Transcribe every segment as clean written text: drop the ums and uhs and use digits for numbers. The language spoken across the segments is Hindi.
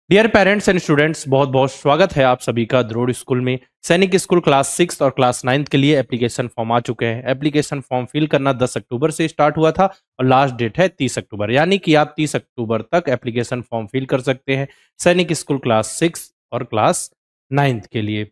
डियर पेरेंट्स एंड स्टूडेंट्स, बहुत बहुत स्वागत है आप सभी का द्रोड़ स्कूल में। सैनिक स्कूल क्लास 6 और क्लास 9 के लिए एप्लीकेशन फॉर्म आ चुके हैं। एप्लीकेशन फॉर्म फिल करना 10 अक्टूबर से स्टार्ट हुआ था और लास्ट डेट है 30 अक्टूबर, यानी कि आप 30 अक्टूबर तक एप्लीकेशन फॉर्म फिल कर सकते हैं सैनिक स्कूल क्लास 6 और क्लास 9 के लिए।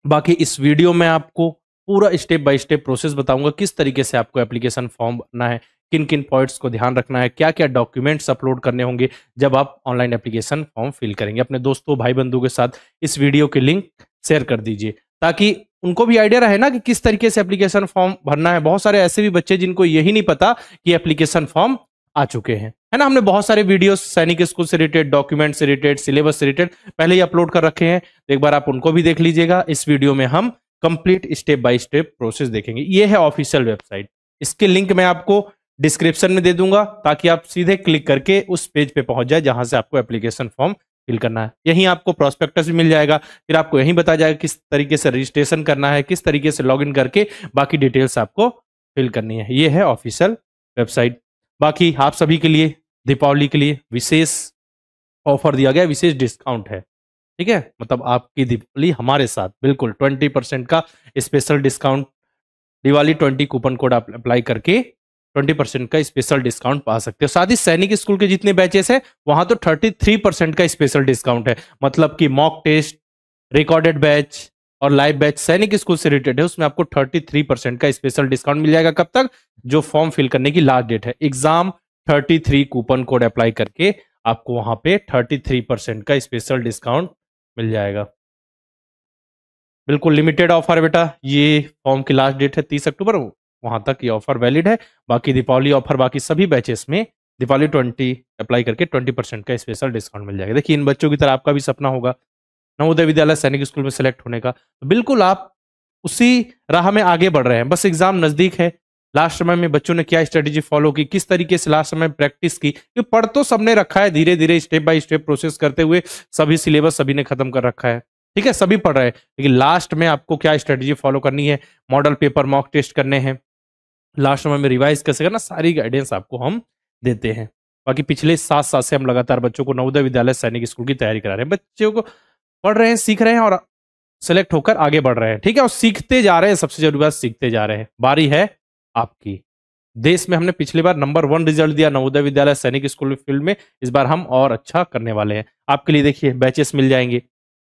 बाकी इस वीडियो में आपको पूरा स्टेप बाय स्टेप प्रोसेस बताऊंगा, किस तरीके से आपको एप्लीकेशन फॉर्म भरना है, किन किन पॉइंट्स को ध्यान रखना है, क्या क्या डॉक्यूमेंट्स अपलोड करने होंगे जब आप ऑनलाइन एप्लीकेशन फॉर्म फिल करेंगे। अपने दोस्तों भाई बंधु के साथ इस वीडियो के लिंक शेयर कर दीजिए ताकि उनको भी आइडिया रहे ना कि किस तरीके से एप्लीकेशन फॉर्म भरना है। बहुत सारे ऐसे भी बच्चे जिनको यही नहीं पता कि एप्लीकेशन फॉर्म आ चुके हैं, है ना। हमने बहुत सारे वीडियोस सैनिक स्कूल से रिलेटेड, डॉक्यूमेंट से रिलेटेड, सिलेबस से रिलेटेड पहले ही अपलोड कर रखे हैं, तो एक बार आप उनको भी देख लीजिएगा। इस वीडियो में हम complete step by step process देखेंगे। ये है ऑफिशियल वेबसाइट, इसके लिंक मैं आपको डिस्क्रिप्शन में दे दूंगा ताकि आप सीधे क्लिक करके उस पेज पे पहुंच जाए जहां से आपको एप्लीकेशन फॉर्म फिल करना है। यहीं आपको प्रोस्पेक्टस भी मिल जाएगा, फिर आपको यहीं बताया जाएगा किस तरीके से रजिस्ट्रेशन करना है, किस तरीके से लॉगिन करके बाकी डिटेल्स आपको फिल करनी है। ये है ऑफिशियल वेबसाइट। बाकी आप सभी के लिए दीपावली के लिए विशेष ऑफर दिया गया, विशेष डिस्काउंट है, ठीक है। मतलब आपकी दीपावली हमारे साथ बिल्कुल 20% का special discount, Diwali 20 coupon code आप अप्लाई करके 20% का स्पेशल डिस्काउंट पा सकते हो। साथ ही सैनिक स्कूल के जितने बैचेस हैं वहां तो 33% का स्पेशल डिस्काउंट है। मतलब कि मॉक टेस्ट, रिकॉर्डेड बैच और लाइव बैच सैनिक स्कूल से रिलेटेड है, उसमें आपको 33% का स्पेशल डिस्काउंट मिल जाएगा। कब तक? जो फॉर्म फिल करने की लास्ट डेट है। एग्जाम 33 कूपन कोड अप्लाई करके आपको वहां पे 33% का स्पेशल डिस्काउंट मिल जाएगा। बिल्कुल लिमिटेड ऑफर है बेटा। ये फॉर्म की लास्ट डेट है 30 अक्टूबर, वहां तक ये ऑफर वैलिड है। बाकी दीपावली ऑफर बाकी सभी बैचेस में दीपावली 20 अप्लाई करके 20% का स्पेशल डिस्काउंट मिल जाएगा। देखिए, इन बच्चों की तरह आपका भी सपना होगा नवोदय विद्यालय सैनिक स्कूल में सेलेक्ट होने का, तो बिल्कुल आप उसी राह में आगे बढ़ रहे हैं। बस एग्जाम नजदीक है। लास्ट समय में बच्चों ने क्या स्ट्रेटेजी फॉलो की, किस तरीके से लास्ट समय प्रैक्टिस की, कि पढ़ तो सबने रखा है, धीरे धीरे स्टेप बाय स्टेप प्रोसेस करते हुए सभी सिलेबस सभी ने खत्म कर रखा है, ठीक है, सभी पढ़ रहे हैं। लेकिन लास्ट में आपको क्या स्ट्रेटेजी फॉलो करनी है, मॉडल पेपर मॉक टेस्ट करने हैं, लास्ट समय में रिवाइज कैसे करना, सारी गाइडेंस आपको हम देते हैं। बाकी पिछले 7 साल से हम लगातार बच्चों को नवोदय विद्यालय सैनिक स्कूल की तैयारी करा रहे हैं। बच्चों को पढ़ रहे हैं, सीख रहे हैं और सेलेक्ट होकर आगे बढ़ रहे हैं, ठीक है, और सीखते जा रहे हैं। सबसे जरूरी बात, सीखते जा रहे हैं। बारी है आपकी। देश में हमने पिछली बार नंबर 1 रिजल्ट दिया नवोदय विद्यालय सैनिक स्कूल फील्ड में, इस बार हम और अच्छा करने वाले हैं। आपके लिए देखिए बैचेस मिल जाएंगे।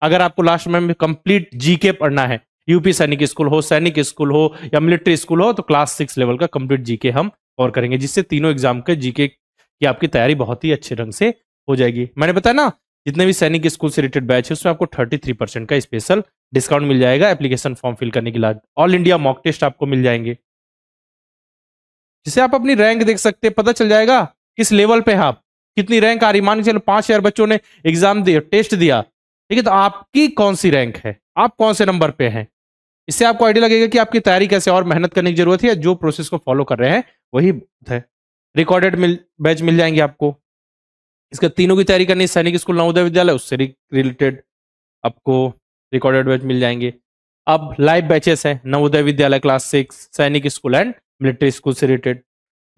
अगर आपको लास्ट में कंप्लीट जीके पढ़ना है, यूपी सैनिक स्कूल हो, सैनिक स्कूल हो या मिलिट्री स्कूल हो, तो क्लास 6 लेवल का कंप्लीट जीके हम कवर करेंगे, जिससे तीनों एग्जाम के जीके की आपकी तैयारी बहुत ही अच्छे ढंग से हो जाएगी। मैंने बताया ना, जितने भी सैनिक स्कूल से रिलेटेड बैच है उसमें आपको 33% का स्पेशल डिस्काउंट मिल जाएगा एप्लीकेशन फॉर्म फिल करने के बाद। ऑल इंडिया मॉक टेस्ट आपको मिल जाएंगे, जिसे आप अपनी रैंक देख सकते हैं, पता चल जाएगा किस लेवल पे आप, कितनी रैंक आ रही। मान के चलो 5000 बच्चों ने एग्जाम दिया, टेस्ट दिया, ठीक है, तो आपकी कौन सी रैंक है, आप कौन से नंबर पे हैं। इससे आपको आइडिया लगेगा कि आपकी तैयारी कैसे और मेहनत करने की जरूरत है। जो प्रोसेस को फॉलो कर रहे हैं वही है। रिकॉर्डेड बैच मिल जाएंगे आपको। इसका तीनों की तैयारी करनी है, सैनिक स्कूल नवोदय विद्यालय उससे रिलेटेड आपको रिकॉर्डेड बैच मिल जाएंगे। अब लाइव बैचेस हैं नवोदय विद्यालय क्लास 6, सैनिक स्कूल एंड मिलिट्री स्कूल से रिलेटेड।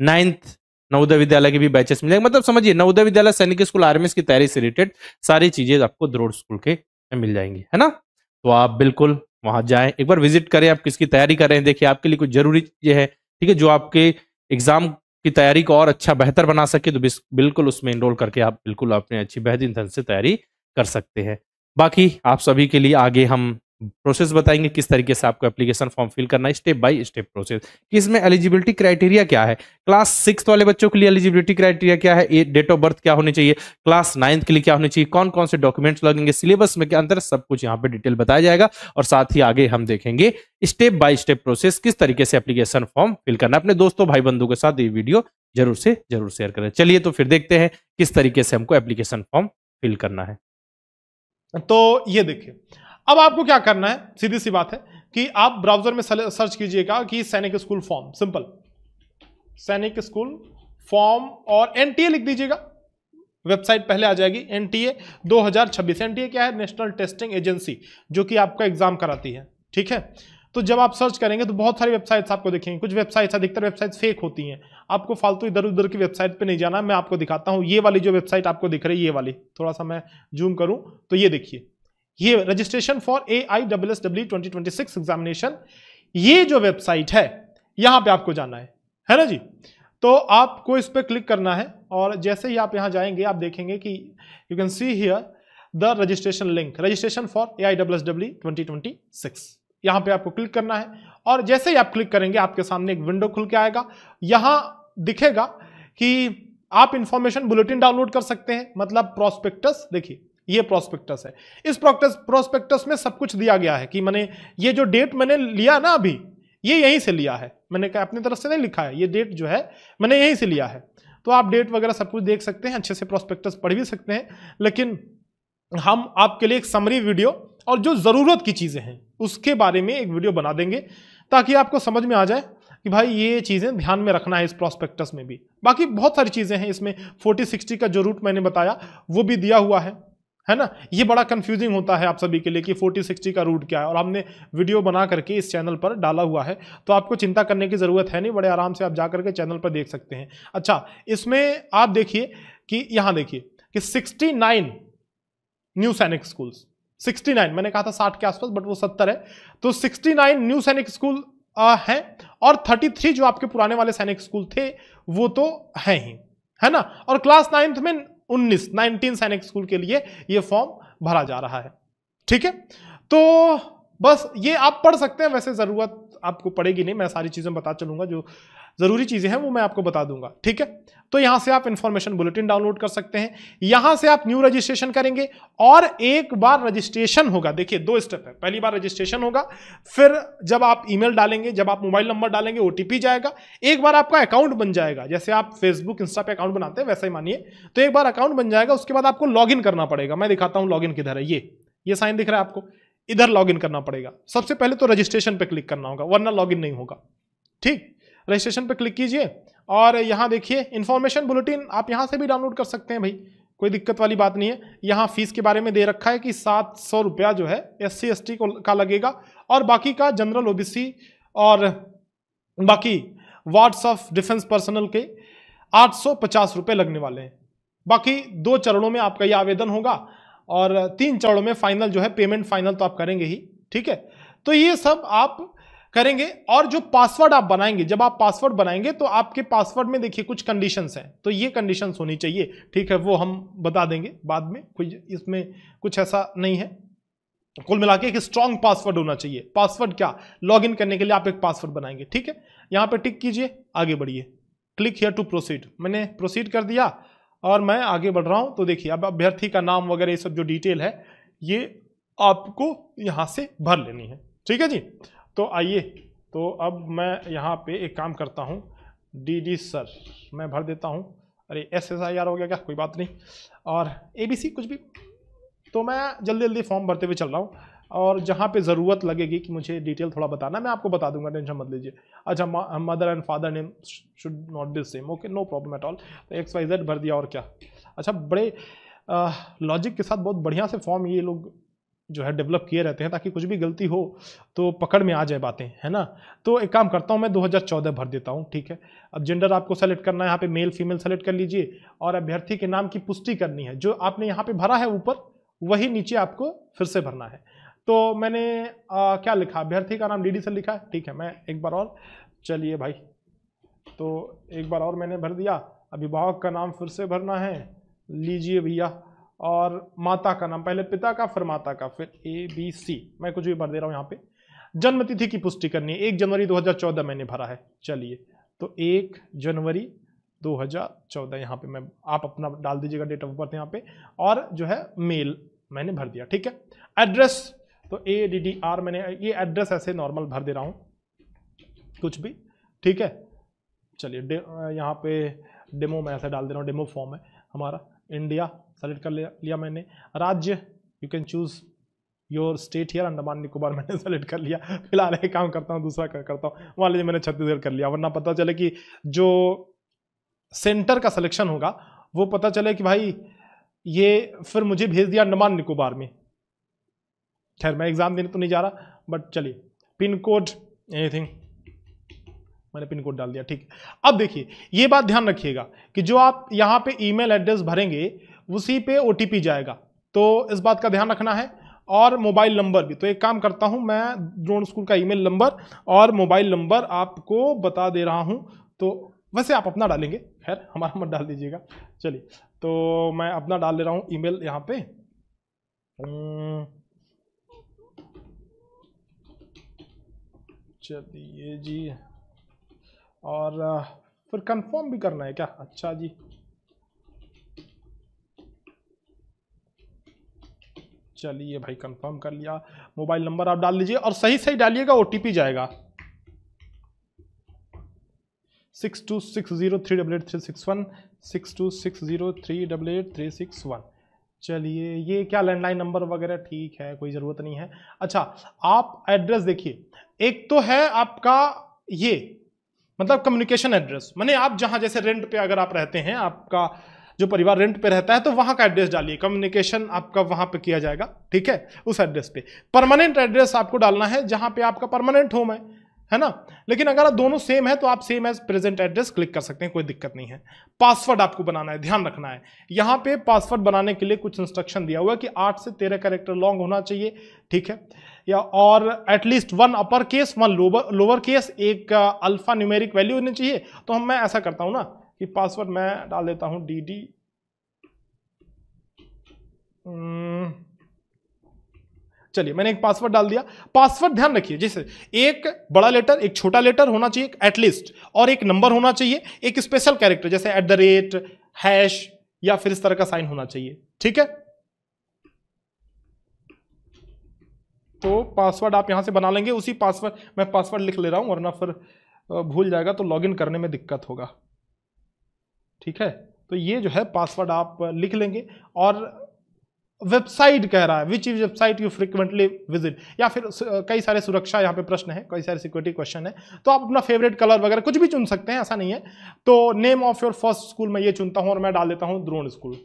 9th नवोदय विद्यालय के भी बैचेस मिल जाएंगे। मतलब समझिए, नवोदय विद्यालय सैनिक स्कूल आर्मीज की तैयारी से रिलेटेड सारी चीजें आपको द्रोड़ स्कूल के मिल जाएंगी, है ना। तो आप बिल्कुल वहां जाएं, एक बार विजिट करें। आप किसकी तैयारी कर रहे हैं, देखिए आपके लिए कुछ जरूरी चीजें है, ठीक है, जो आपके एग्जाम की तैयारी को और अच्छा बेहतर बना सके, तो बिल्कुल उसमें एनरोल करके आप बिल्कुल अपने अच्छी बेहतरीन ढंग से तैयारी कर सकते हैं। बाकी आप सभी के लिए आगे हम प्रोसेस बताएंगे किस तरीके से आपको एप्लीकेशन फॉर्म फिल करना है, स्टेप बाय स्टेप प्रोसेस। कि इसमें एलिजिबिलिटी क्राइटेरिया क्या है, क्लास 6 वाले बच्चों के लिए एलिजिबिलिटी क्राइटेरिया क्या है, डेट ऑफ बर्थ क्या होनी चाहिए, क्लास 9 के लिए क्या होनी चाहिए, कौन कौन से डॉक्यूमेंट्स लगेंगे, सिलेबस में क्या अंतर, सब कुछ यहाँ पे डिटेल बताया जाएगा। और साथ ही आगे हम देखेंगे स्टेप बाय स्टेप प्रोसेस, किस तरीके से एप्लीकेशन फॉर्म फिल करना है। अपने दोस्तों भाई बंधु के साथ ये वीडियो जरूर से जरूर शेयर करें। चलिए तो फिर देखते हैं किस तरीके से हमको एप्लीकेशन फॉर्म फिल करना है। तो ये देखिए, अब आपको क्या करना है, सीधी सी बात है कि आप ब्राउजर में सर्च कीजिएगा कि सैनिक स्कूल फॉर्म, सिंपल सैनिक स्कूल फॉर्म और एनटीए लिख दीजिएगा, वेबसाइट पहले आ जाएगी। एनटीए 2026, एनटीए क्या है, नेशनल टेस्टिंग एजेंसी, जो कि आपका एग्जाम कराती है, ठीक है। तो जब आप सर्च करेंगे तो बहुत सारी वेबसाइट्स आपको दिखेंगी। कुछ वेबसाइट्स, अधिकतर वेबसाइट्स फेक होती हैं। आपको फालतू इधर उधर की वेबसाइट पे नहीं जाना। मैं आपको दिखाता हूँ, ये वाली जो वेबसाइट आपको दिख रही है, ये वाली, थोड़ा सा मैं जूम करूँ तो ये देखिए, ये रजिस्ट्रेशन फॉर AISSW 2026 एग्जामिनेशन, ये जो वेबसाइट है यहां पे आपको जाना है ना जी। तो आपको इस पर क्लिक करना है और जैसे ही आप यहां जाएंगे आप देखेंगे कि you can see here the registration link, registration for AISSW 2026, यहां पे आपको क्लिक करना है। और जैसे ही आप क्लिक करेंगे आपके सामने एक विंडो खुल के आएगा। यहां दिखेगा कि आप इंफॉर्मेशन बुलेटिन डाउनलोड कर सकते हैं, मतलब प्रोस्पेक्टस। देखिए ये प्रोस्पेक्टस है। इस प्रोस्पेक्टस में सब कुछ दिया गया है कि मैंने ये जो डेट मैंने लिया ना अभी, ये यहीं से लिया है, मैंने कहा अपनी तरफ से नहीं लिखा है, ये डेट जो है मैंने यहीं से लिया है। तो आप डेट वगैरह सब कुछ देख सकते हैं, अच्छे से प्रोस्पेक्टस पढ़ भी सकते हैं। लेकिन हम आपके लिए एक समरी वीडियो और जो जरूरत की चीजें हैं उसके बारे में एक वीडियो बना देंगे, ताकि आपको समझ में आ जाए कि भाई ये चीजें ध्यान में रखना है इस प्रोस्पेक्टस में भी। बाकी बहुत सारी चीजें हैं इसमें, 40-60 का जो रूट मैंने बताया वो भी दिया हुआ है ना। ये बड़ा कंफ्यूजिंग होता है आप सभी के लिए कि 40-60 का रूट क्या है, और हमने वीडियो बना करके इस चैनल पर डाला हुआ है, तो आपको चिंता करने की जरूरत है नहीं, बड़े आराम से आप जा करके चैनल पर देख सकते हैं। अच्छा, इसमें आप देखिए कि यहां देखिए कि 69 न्यू सैनिक स्कूल्स, 69, मैंने कहा था 60 के आसपास बट वो 70 है, तो 69 न्यू सैनिक स्कूल हैं, और 33 जो आपके पुराने वाले सैनिक स्कूल थे वो तो हैं ही, है ना। और क्लास 9th में 19 सैनिक स्कूल के लिए ये फॉर्म भरा जा रहा है, ठीक है। तो बस ये आप पढ़ सकते हैं, वैसे जरूरत आपको पड़ेगी नहीं, मैं सारी चीजें बता चलूंगा, जो जरूरी चीजें हैं वो मैं आपको बता दूंगा, ठीक है। तो यहां से आप इंफॉर्मेशन बुलेटिन डाउनलोड कर सकते हैं, यहां से आप न्यू रजिस्ट्रेशन करेंगे, और एक बार रजिस्ट्रेशन होगा, देखिए 2 स्टेप है, पहली बार रजिस्ट्रेशन होगा, फिर जब आप ईमेल डालेंगे, जब आप मोबाइल नंबर डालेंगे, OTP जाएगा, एक बार आपका अकाउंट बन जाएगा, जैसे आप फेसबुक इंस्टा पे अकाउंट बनाते हैं वैसे ही मानिए, तो एक बार अकाउंट बन जाएगा, उसके बाद आपको लॉग इन करना पड़ेगा। मैं दिखाता हूं लॉग इन किधर है, ये साइन दिख रहा है आपको, इधर लॉग इन करना पड़ेगा। सबसे पहले तो रजिस्ट्रेशन पे क्लिक करना होगा, वरना लॉग इन नहीं होगा, ठीक। रजिस्ट्रेशन पे क्लिक कीजिए और यहां देखिए इंफॉर्मेशन बुलेटिन आप यहां से भी डाउनलोड कर सकते हैं भाई, कोई दिक्कत वाली बात नहीं है। यहां फीस के बारे में दे रखा है कि 700 रुपया जो है SC/ST का लगेगा, और बाकी का जनरल OBC और बाकी वार्ड्स ऑफ डिफेंस पर्सनल के 850 रुपए लगने वाले हैं। बाकी 2 चरणों में आपका यह आवेदन होगा, और 3 चरणों में फाइनल जो है पेमेंट फाइनल तो आप करेंगे ही, ठीक है। तो ये सब आप करेंगे, और जो पासवर्ड आप बनाएंगे, जब आप पासवर्ड बनाएंगे तो आपके पासवर्ड में देखिए कुछ कंडीशंस हैं, तो ये कंडीशंस होनी चाहिए, ठीक है, वो हम बता देंगे बाद में, कोई इसमें कुछ ऐसा नहीं है। कुल मिला के एक स्ट्रॉन्ग पासवर्ड होना चाहिए। पासवर्ड क्या, लॉगिन करने के लिए आप एक पासवर्ड बनाएंगे, ठीक है। यहां पे टिक कीजिए, आगे बढ़िए, क्लिक हियर टू प्रोसीड, मैंने प्रोसीड कर दिया और मैं आगे बढ़ रहा हूं। तो देखिए अब अभ्यर्थी का नाम वगैरह ये सब जो डिटेल है ये आपको यहां से भर लेनी है, ठीक है जी। तो आइए, तो अब मैं यहाँ पे एक काम करता हूँ, DD सर मैं भर देता हूँ, अरे SSIR हो गया क्या, कोई बात नहीं, और ABC कुछ भी, तो मैं जल्दी जल्दी फॉर्म भरते हुए चल रहा हूँ, और जहाँ पे ज़रूरत लगेगी कि मुझे डिटेल थोड़ा बताना मैं आपको बता दूंगा, टेंशन मत लीजिए। अच्छा, mother and father name should not be same, okay, no problem at all. तो XYZ भर दिया, और क्या। अच्छा, बड़े लॉजिक के साथ बहुत बढ़िया से फॉर्म ये लोग जो है डेवलप किए रहते हैं, ताकि कुछ भी गलती हो तो पकड़ में आ जाए बातें, है ना। तो एक काम करता हूं मैं 2014 भर देता हूं, ठीक है। अब जेंडर आपको सेलेक्ट करना है, यहाँ पे मेल फीमेल सेलेक्ट कर लीजिए, और अभ्यर्थी के नाम की पुष्टि करनी है, जो आपने यहाँ पे भरा है ऊपर वही नीचे आपको फिर से भरना है। तो मैंने क्या लिखा, अभ्यर्थी का नाम DD सर लिखा है, ठीक है। मैं एक बार और, चलिए भाई, तो एक बार और मैंने भर दिया। अभिभावक का नाम फिर से भरना है, लीजिए भैया, और माता का नाम, पहले पिता का फिर माता का, फिर ABC, मैं कुछ भी भर दे रहा हूं। यहाँ पे जन्म तिथि की पुष्टि करनी है, 1 जनवरी 2014 मैंने भरा है, चलिए, तो 1 जनवरी 2014 यहाँ पे मैं, आप अपना डाल दीजिएगा डेट ऑफ बर्थ यहाँ पे, और जो है मेल मैंने भर दिया, ठीक है। एड्रेस तो ADDR मैंने, ये एड्रेस ऐसे नॉर्मल भर दे रहा हूँ कुछ भी, ठीक है। चलिए यहाँ पे डेमो मैं ऐसे डाल दे रहा हूँ, डेमो फॉर्म है हमारा। इंडिया सेलेक्ट कर लिया मैंने। राज्य, you can choose your state here, Andaman Nicobar मैंने सेलेक्ट कर लिया। फिलहाल एक काम करता हूँ, दूसरा करता हूँ, मान लीजिए मैंने छत्तीसगढ़ कर लिया, वरना पता चले कि जो सेंटर का सिलेक्शन होगा वो पता चले कि भाई ये फिर मुझे भेज दिया अंडमान निकोबार में। खैर मैं एग्जाम देने तो नहीं जा रहा, बट चलिए पिन कोड एनीथिंग, मैंने पिन कोड डाल दिया, ठीक है। अब देखिए ये बात ध्यान रखिएगा कि जो आप यहां पे ईमेल एड्रेस भरेंगे उसी पे ओटीपी जाएगा, तो इस बात का ध्यान रखना है। और मोबाइल नंबर भी, तो एक काम करता हूं मैं ड्रोन स्कूल का ईमेल नंबर और मोबाइल नंबर आपको बता दे रहा हूं, तो वैसे आप अपना डालेंगे, खैर हमारा मत डाल दीजिएगा। चलिए तो मैं अपना डाल ले रहा हूं ईमेल यहां पे। चलिए जी, और फिर कंफर्म भी करना है क्या? अच्छा जी, चलिए भाई कंफर्म कर लिया। मोबाइल नंबर आप डाल लीजिए और सही सही डालिएगा, ओटीपी जाएगा 6260388361 6260388361। चलिए ये क्या लैंडलाइन नंबर वगैरह ठीक है, कोई ज़रूरत नहीं है। अच्छा आप एड्रेस देखिए, एक तो है आपका ये मतलब कम्युनिकेशन एड्रेस, माने आप जहां जैसे रेंट पे अगर आप रहते हैं, आपका जो परिवार रेंट पे रहता है तो वहां का एड्रेस डालिए, कम्युनिकेशन आपका वहां पे किया जाएगा, ठीक है, उस एड्रेस पे। परमानेंट एड्रेस आपको डालना है जहां पे आपका परमानेंट होम है ना। लेकिन अगर आप दोनों सेम है तो आप same as present address click कर सकते हैं, कोई दिक्कत नहीं है। पासवर्ड आपको बनाना है, ध्यान रखना है यहां पे पासवर्ड बनाने के लिए कुछ इंस्ट्रक्शन दिया हुआ है कि 8 से 13 कैरेक्टर लॉन्ग होना चाहिए, ठीक है, या और at least 1 upper case 1 lower case, एक अल्फा न्यूमेरिक वैल्यू होनी चाहिए। तो मैं ऐसा करता हूं ना कि पासवर्ड मैं डाल देता हूं dd, चलिए मैंने एक पासवर्ड डाल दिया। पासवर्ड ध्यान रखिए, जैसे एक बड़ा लेटर एक छोटा लेटर होना चाहिए एटलीस्ट, और एक नंबर होना चाहिए, एक स्पेशल कैरेक्टर जैसे @ हैश या फिर इस तरह का साइन होना चाहिए, ठीक है। तो पासवर्ड आप यहां से बना लेंगे, उसी पासवर्ड मैं पासवर्ड लिख ले रहा हूं वरना फिर भूल जाएगा तो लॉगिन करने में दिक्कत होगा, ठीक है। तो ये जो है पासवर्ड आप लिख लेंगे। और वेबसाइट कह रहा है which is website you frequently visit, या फिर कई सारे सुरक्षा यहाँ पे प्रश्न है, कई सारे सिक्योरिटी क्वेश्चन है, तो आप अपना फेवरेट कलर वगैरह कुछ भी चुन सकते हैं, ऐसा नहीं है। तो name of your first school मैं ये चुनता हूं और मैं डाल देता हूं द्रोण स्कूल,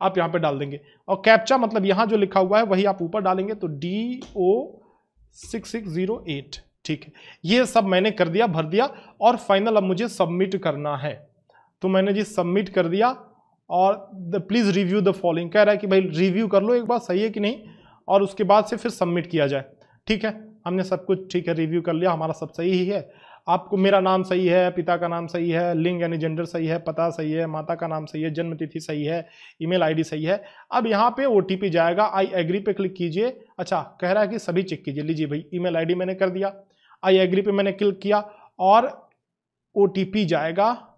आप यहां पे डाल देंगे। और कैप्चा मतलब यहां जो लिखा हुआ है वही आप ऊपर डालेंगे, तो DO6608, ठीक है। ये सब मैंने कर दिया, भर दिया, और फाइनल अब मुझे सबमिट करना है। तो मैंने जी सबमिट कर दिया, और प्लीज रिव्यू द फॉलोइंग कह रहा है कि भाई रिव्यू कर लो एक बार सही है कि नहीं, और उसके बाद से फिर सबमिट किया जाए, ठीक है। हमने सब कुछ ठीक है रिव्यू कर लिया, हमारा सब सही ही है। आपको मेरा नाम सही है, पिता का नाम सही है, लिंग यानी जेंडर सही है, पता सही है, माता का नाम सही है, जन्म तिथि सही है, ईमेल आईडी सही है। अब यहाँ पे ओटीपी जाएगा, आई एग्री पे क्लिक कीजिए। अच्छा कह रहा है कि सभी चेक कीजिए, लीजिए भाई ईमेल आईडी मैंने कर दिया, आई एग्री पे मैंने क्लिक किया और ओटीपी जाएगा।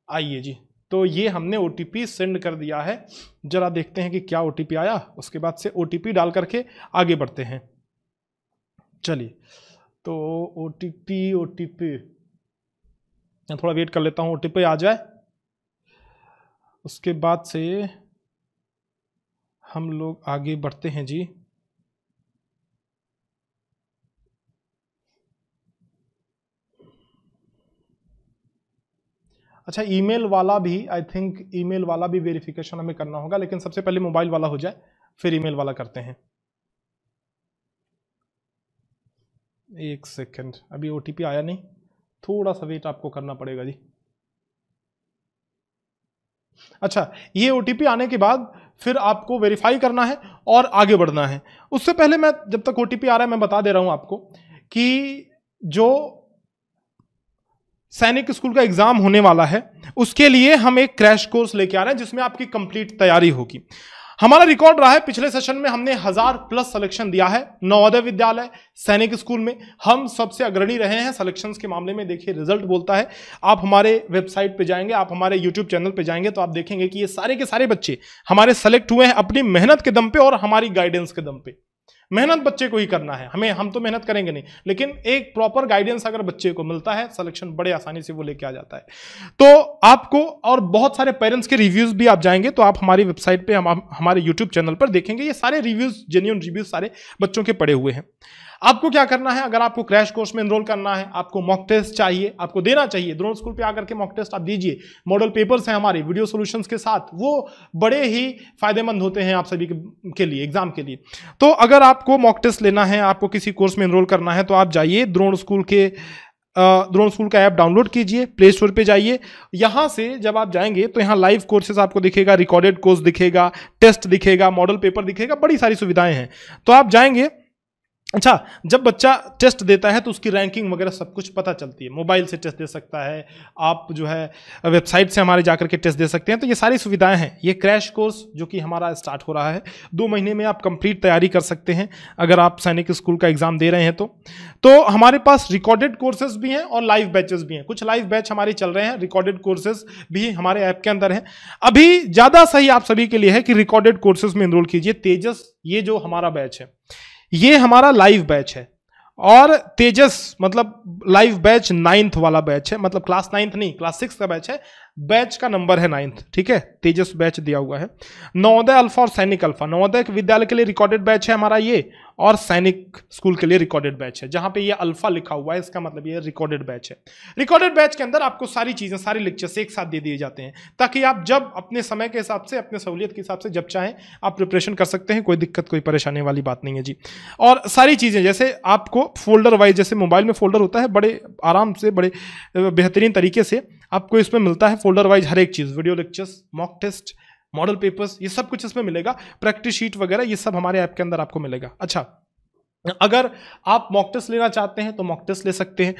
आइए जी, तो ये हमने ओटीपी सेंड कर दिया है, जरा देखते हैं कि क्या ओटीपी आया, उसके बाद से ओटीपी डाल करके आगे बढ़ते हैं। चलिए तो ओटीपी मैं थोड़ा वेट कर लेता हूं, ओटीपी आ जाए, उसके बाद से हम लोग आगे बढ़ते हैं जी। अच्छा ईमेल वाला भी, आई थिंक ईमेल वाला भी वेरिफिकेशन हमें करना होगा, लेकिन सबसे पहले मोबाइल वाला हो जाए फिर ईमेल वाला करते हैं। एक सेकंड, अभी ओटीपी आया नहीं, थोड़ा सा वेट आपको करना पड़ेगा जी। अच्छा ये ओटीपी आने के बाद फिर आपको वेरीफाई करना है और आगे बढ़ना है। उससे पहले मैं जब तक ओटीपी आ रहा है मैं बता दे रहा हूं आपको कि जो सैनिक स्कूल का एग्जाम होने वाला है उसके लिए हम एक क्रैश कोर्स लेके आ रहे हैं जिसमें आपकी कंप्लीट तैयारी होगी। हमारा रिकॉर्ड रहा है पिछले सेशन में हमने 1000+ सिलेक्शन दिया है नवोदय विद्यालय सैनिक स्कूल में, हम सबसे अग्रणी रहे हैं सिलेक्शंस के मामले में। देखिए रिजल्ट बोलता है, आप हमारे वेबसाइट पे जाएंगे, आप हमारे यूट्यूब चैनल पे जाएंगे तो आप देखेंगे कि ये सारे के सारे बच्चे हमारे सेलेक्ट हुए हैं अपनी मेहनत के दम पे और हमारी गाइडेंस के दम पे। मेहनत बच्चे को ही करना है, हम तो मेहनत करेंगे नहीं, लेकिन एक प्रॉपर गाइडेंस अगर बच्चे को मिलता है सिलेक्शन बड़े आसानी से वो लेके आ जाता है। तो आपको और बहुत सारे पेरेंट्स के रिव्यूज भी आप जाएंगे तो आप हमारी वेबसाइट पे हमारे यूट्यूब चैनल पर देखेंगे ये सारे रिव्यूज जेन्युइन रिव्यूज सारे बच्चों के पड़े हुए हैं। आपको क्या करना है, अगर आपको क्रैश कोर्स में एनरोल करना है, आपको मॉक टेस्ट चाहिए, आपको देना चाहिए, द्रोण स्कूल पे आकर के मॉक टेस्ट आप दीजिए। मॉडल पेपर्स हैं हमारे वीडियो सॉल्यूशंस के साथ, वो बड़े ही फायदेमंद होते हैं आप सभी के लिए, एग्जाम के लिए। तो अगर आपको मॉक टेस्ट लेना है, आपको किसी कोर्स में एनरोल करना है, तो आप जाइए द्रोण स्कूल का ऐप डाउनलोड कीजिए, प्ले स्टोर पे जाइए। यहां से जब आप जाएंगे तो यहां लाइव कोर्सेज आपको दिखेगा, रिकॉर्डेड कोर्स दिखेगा, टेस्ट दिखेगा, मॉडल पेपर दिखेगा, बड़ी सारी सुविधाएं हैं। तो आप जाएंगे। अच्छा, जब बच्चा टेस्ट देता है तो उसकी रैंकिंग वगैरह सब कुछ पता चलती है। मोबाइल से टेस्ट दे सकता है, आप जो है वेबसाइट से हमारे जाकर के टेस्ट दे सकते हैं। तो ये सारी सुविधाएं हैं। ये क्रैश कोर्स जो कि हमारा स्टार्ट हो रहा है, 2 महीने में आप कंप्लीट तैयारी कर सकते हैं अगर आप सैनिक स्कूल का एग्जाम दे रहे हैं तो हमारे पास रिकॉर्डेड कोर्सेज भी हैं और लाइव बैचेस भी हैं। कुछ लाइव बैच हमारे चल रहे हैं, रिकॉर्डेड कोर्सेज भी हमारे ऐप के अंदर हैं। अभी ज़्यादा सही आप सभी के लिए है कि रिकॉर्डेड कोर्सेज में एनरोल कीजिए। तेजस, ये जो हमारा बैच है, ये हमारा लाइव बैच है। और तेजस मतलब लाइव बैच 9th वाला बैच है, मतलब क्लास 9th नहीं, क्लास 6 का बैच है। बैच का नंबर है 9th, ठीक है। तेजस बैच दिया हुआ है। नवोदय अल्फा और सैनिक अल्फा, नवोदय विद्यालय के लिए रिकॉर्डेड बैच है हमारा ये, और सैनिक स्कूल के लिए रिकॉर्डेड बैच है। जहां पे ये अल्फा लिखा हुआ है इसका मतलब ये रिकॉर्डेड बैच है। रिकॉर्डेड बैच के अंदर आपको सारी चीजें, सारे लेक्चर्स एक साथ दे दिए जाते हैं, ताकि आप जब अपने समय के हिसाब से, अपने सहूलियत के हिसाब से जब चाहें आप प्रिपरेशन कर सकते हैं। कोई दिक्कत, कोई परेशानी वाली बात नहीं है जी। और सारी चीजें जैसे आपको फोल्डर वाइज, जैसे मोबाइल में फोल्डर होता है, बड़े आराम से, बड़े बेहतरीन तरीके से आपको इसमें मिलता है फोल्डर वाइज हर एक चीज। Video lectures, mock test, model papers, ये सब कुछ इसमें मिलेगा। प्रैक्टिस शीट वगैरह ये सब हमारे ऐप के अंदर आपको मिलेगा। अच्छा, अगर आप मॉक टेस्ट लेना चाहते हैं तो मॉक टेस्ट ले सकते हैं।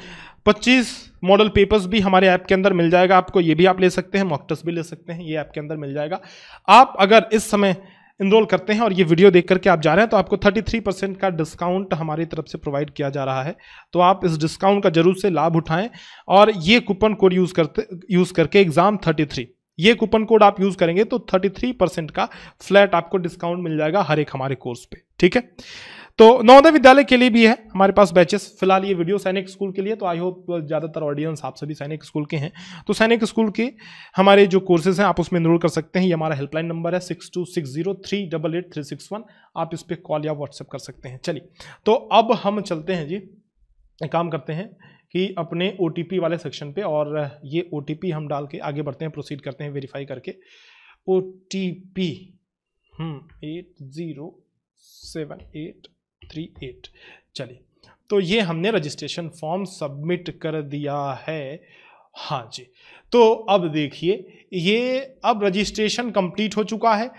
25 मॉडल पेपर्स भी हमारे ऐप के अंदर मिल जाएगा आपको, ये भी आप ले सकते हैं। मॉक टेस्ट भी ले सकते हैं, ये ऐप के अंदर मिल जाएगा। आप अगर इस समय इनरोल करते हैं और ये वीडियो देख करके आप जा रहे हैं तो आपको 33% का डिस्काउंट हमारी तरफ से प्रोवाइड किया जा रहा है। तो आप इस डिस्काउंट का जरूर से लाभ उठाएं और ये कूपन कोड यूज करके एग्जाम 33, ये कूपन कोड आप यूज करेंगे तो 33% का फ्लैट आपको डिस्काउंट मिल जाएगा हर एक हमारे कोर्स पे, ठीक है। तो नवोदय विद्यालय के लिए भी है हमारे पास बैचेस। फिलहाल ये वीडियो सैनिक स्कूल के लिए, तो आई होप ज़्यादातर ऑडियंस आप सभी सैनिक स्कूल के हैं। तो सैनिक स्कूल के हमारे जो कोर्सेज हैं आप उसमें एनरोल कर सकते हैं। ये हमारा हेल्पलाइन नंबर है 6260388361। आप इस पर कॉल या व्हाट्सएप कर सकते हैं। चलिए, तो अब हम चलते हैं जी, काम करते हैं कि अपने OTP वाले सेक्शन पे, और ये OTP हम डाल के आगे बढ़ते हैं, प्रोसीड करते हैं वेरीफाई करके। OTP 807838। चलिए, तो ये हमने रजिस्ट्रेशन फॉर्म सबमिट कर दिया है। हाँ जी, तो अब देखिए, ये अब रजिस्ट्रेशन कंप्लीट हो चुका है।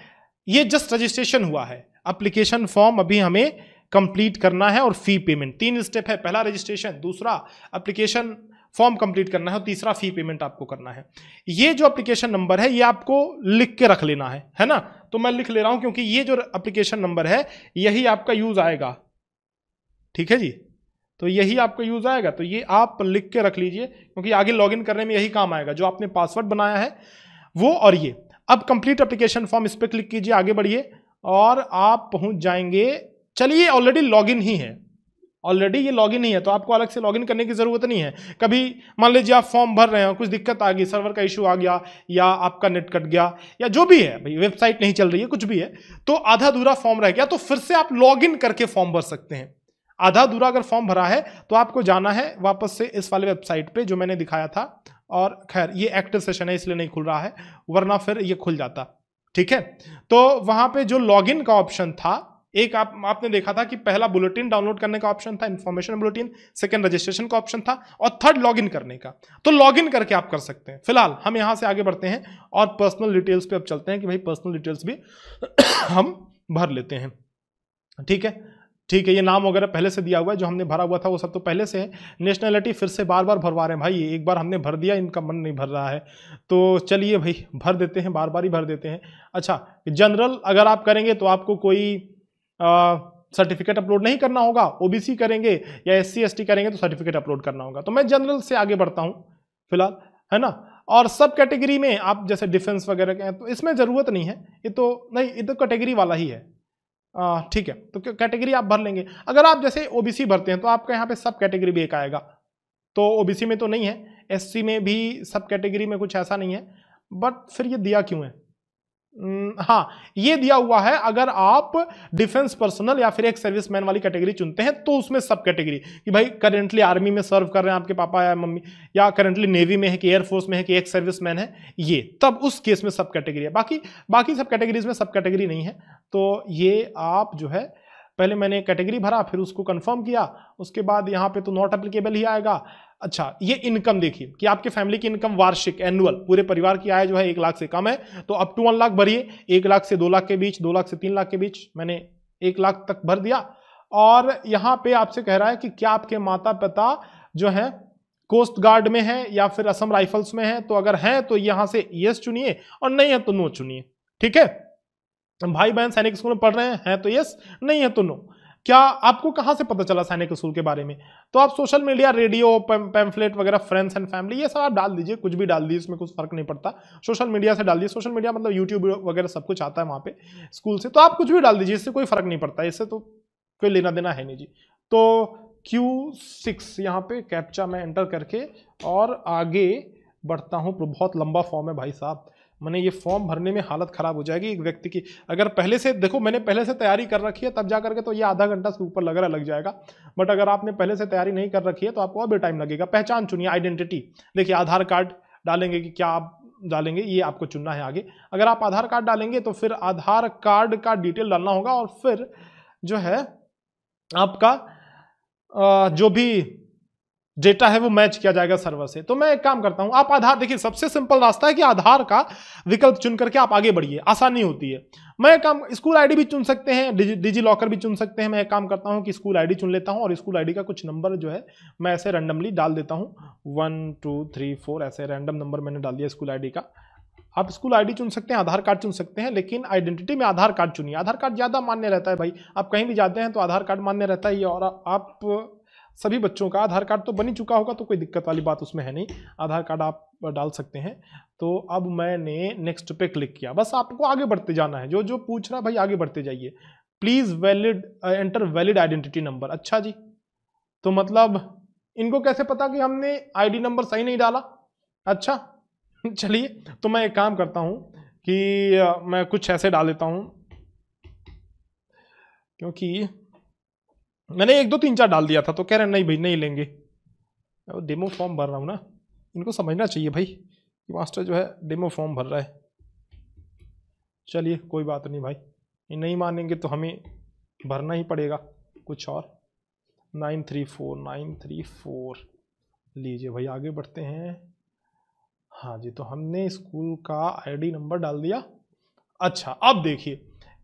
ये जस्ट रजिस्ट्रेशन हुआ है। एप्लीकेशन फॉर्म अभी हमें कंप्लीट करना है और फी पेमेंट, 3 स्टेप है। पहला रजिस्ट्रेशन, दूसरा एप्लीकेशन फॉर्म कंप्लीट करना है और तीसरा फी पेमेंट आपको करना है। ये जो एप्लीकेशन नंबर है ये आपको लिख के रख लेना है ना। तो मैं लिख ले रहा हूं क्योंकि ये जो एप्लीकेशन नंबर है यही आपका यूज आएगा, ठीक है जी। तो यही आपका यूज आएगा, तो ये आप लिख के रख लीजिए क्योंकि आगे लॉगिन करने में यही काम आएगा, जो आपने पासवर्ड बनाया है वो और ये। अब कंप्लीट एप्लीकेशन फॉर्म, इस पर क्लिक कीजिए, आगे बढ़िए और आप पहुंच जाएंगे। चलिए, ऑलरेडी लॉगिन ही है, ऑलरेडी ये लॉगिन ही है, तो आपको अलग से लॉगिन करने की जरूरत नहीं है। कभी मान लीजिए आप फॉर्म भर रहे हो, कुछ दिक्कत आ गई, सर्वर का इशू आ गया या आपका नेट कट गया या जो भी है, भाई वेबसाइट नहीं चल रही है, कुछ भी है, तो आधा अधूरा फॉर्म रह गया, तो फिर से आप लॉगिन करके फॉर्म भर सकते हैं। आधा अधूरा अगर फॉर्म भरा है तो आपको जाना है वापस से इस वाले वेबसाइट पे जो मैंने दिखाया था, और खैर ये एक्टिव सेशन है इसलिए नहीं खुल रहा है, वरना फिर ये खुल जाता, ठीक है। तो वहां पे जो लॉगिन का ऑप्शन था, एक आपने देखा था कि पहला बुलेटिन डाउनलोड करने का ऑप्शन था, इंफॉर्मेशन बुलेटिन, सेकंड रजिस्ट्रेशन का ऑप्शन था, और थर्ड लॉगिन करने का। तो लॉगिन करके आप कर सकते हैं। फिलहाल हम यहां से आगे बढ़ते हैं और पर्सनल डिटेल्स पे अब चलते हैं कि भाई पर्सनल डिटेल्स भी हम भर लेते हैं, ठीक है। ठीक है, ये नाम वगैरह पहले से दिया हुआ है, जो हमने भरा हुआ था वो सब तो पहले से है। नेशनैलिटी फिर से बार बार भरवा रहे हैं भाई, एक बार हमने भर दिया, इनका मन नहीं भर रहा है, तो चलिए भाई भर देते हैं, बार बार ही भर देते हैं। अच्छा, जनरल अगर आप करेंगे तो आपको कोई सर्टिफिकेट अपलोड नहीं करना होगा। OBC करेंगे या SC ST करेंगे तो सर्टिफिकेट अपलोड करना होगा। तो मैं जनरल से आगे बढ़ता हूं फिलहाल, है ना। और सब कैटेगरी में आप जैसे डिफेंस वगैरह के हैं तो इसमें जरूरत नहीं है, ये तो नहीं, ये तो कैटेगरी वाला ही है, ठीक है। तो कैटेगरी आप भर लेंगे। अगर आप जैसे OBC भरते हैं तो आपका यहाँ पे सब कैटेगरी भी एक आएगा, तो OBC में तो नहीं है, SC में भी सब कैटेगरी में कुछ ऐसा नहीं है, बट फिर ये दिया क्यों है, हाँ, ये दिया हुआ है अगर आप डिफेंस पर्सनल या फिर एक सर्विसमैन वाली कैटेगरी चुनते हैं तो उसमें सब कैटेगरी कि भाई करेंटली आर्मी में सर्व कर रहे हैं आपके पापा या मम्मी, या करेंटली नेवी में है कि एयरफोर्स में है कि एक सर्विसमैन है, ये तब उस केस में सब कैटेगरी है। बाकी सब कैटेगरीज में सब कैटेगरी नहीं है। तो ये आप जो है पहले मैंने कैटेगरी भरा, फिर उसको कंफर्म किया, उसके बाद यहाँ पे तो नॉट एप्लीकेबल ही आएगा। अच्छा, ये इनकम देखिए कि आपके फैमिली की इनकम वार्षिक एनुअल पूरे परिवार की आय जो है 1 लाख से कम है तो अप टू 1 लाख भरिए, 1 लाख से 2 लाख के बीच, 2 लाख से 3 लाख के बीच, मैंने 1 लाख तक भर दिया। और यहां पे आपसे कह रहा है कि क्या आपके माता पिता जो है कोस्ट गार्ड में है या फिर असम राइफल्स में है, तो अगर है तो यहां से यस चुनिए और नहीं है तो नो चुनिए। ठीक है, भाई बहन सैनिक स्कूल में पढ़ रहे हैं तो यस, नहीं है तो नो। क्या आपको कहां से पता चला सैनिक स्कूल के बारे में? तो आप सोशल मीडिया, रेडियो, पैम्फलेट वगैरह, फ्रेंड्स एंड फैमिली, ये सब आप डाल दीजिए, कुछ भी डाल दीजिए, इसमें कुछ फर्क नहीं पड़ता। सोशल मीडिया से डाल दीजिए, सोशल मीडिया मतलब यूट्यूब वगैरह सब कुछ आता है वहां पे स्कूल से, तो आप कुछ भी डाल दीजिए, इससे कोई फर्क नहीं पड़ता, इससे तो कोई लेना देना है नहीं जी। तो Q6 यहाँ पे कैप्चा में एंटर करके और आगे बढ़ता हूँ। बहुत लंबा फॉर्म है भाई साहब, मैंने ये फॉर्म भरने में हालत खराब हो जाएगी एक व्यक्ति की। अगर पहले से देखो, मैंने पहले से तैयारी कर रखी है तब जा करके तो ये आधा घंटा से ऊपर लग जाएगा, बट अगर आपने पहले से तैयारी नहीं कर रखी है तो आपको और भी टाइम लगेगा। पहचान चुनिए, आइडेंटिटी, देखिए आधार कार्ड डालेंगे कि क्या आप डालेंगे, ये आपको चुनना है आगे। अगर आप आधार कार्ड डालेंगे तो फिर आधार कार्ड का डिटेल डालना होगा और फिर जो है आपका जो भी डेटा है वो मैच किया जाएगा सर्वर से। तो मैं एक काम करता हूं, आप आधार, देखिए सबसे सिंपल रास्ता है कि आधार का विकल्प चुन करके आप आगे बढ़िए, आसानी होती है। मैं एक काम, स्कूल आईडी भी चुन सकते हैं, डिजी लॉकर भी चुन सकते हैं। मैं एक काम करता हूं कि स्कूल आईडी चुन लेता हूं और स्कूल आईडी का कुछ नंबर जो है मैं ऐसे रैंडमली डाल देता हूं, 1 2 3 4 ऐसे रैंडम नंबर मैंने डाल दिया स्कूल आईडी का। आप स्कूल आईडी चुन सकते हैं, आधार कार्ड चुन सकते हैं, लेकिन आइडेंटिटी में आधार कार्ड चुनिए। आधार कार्ड ज्यादा मान्य रहता है भाई, आप कहीं भी जाते हैं तो आधार कार्ड मान्य रहता है। और आप सभी बच्चों का आधार कार्ड तो बन ही चुका होगा, तो कोई दिक्कत वाली बात उसमें है नहीं, आधार कार्ड आप डाल सकते हैं। तो अब मैंने नेक्स्ट पे क्लिक किया, बस आपको आगे बढ़ते जाना है। जो जो पूछ रहा है भाई आगे बढ़ते जाइए। Please valid enter valid identity number. अच्छा जी, तो मतलब इनको कैसे पता कि हमने आईडी नंबर सही नहीं डाला? अच्छा चलिए, तो मैं एक काम करता हूं कि मैं कुछ ऐसे डाल देता हूं, क्योंकि मैंने 1 2 3 4 डाल दिया था तो कह रहे नहीं भाई नहीं लेंगे। डेमो फॉर्म भर रहा हूँ ना, इनको समझना चाहिए भाई कि मास्टर जो है डेमो फॉर्म भर रहा है। चलिए कोई बात नहीं भाई, ये नहीं मानेंगे तो हमें भरना ही पड़ेगा कुछ और। 934 लीजिए भाई, आगे बढ़ते हैं। हाँ जी, तो हमने स्कूल का आईडी नंबर डाल दिया। अच्छा, अब देखिए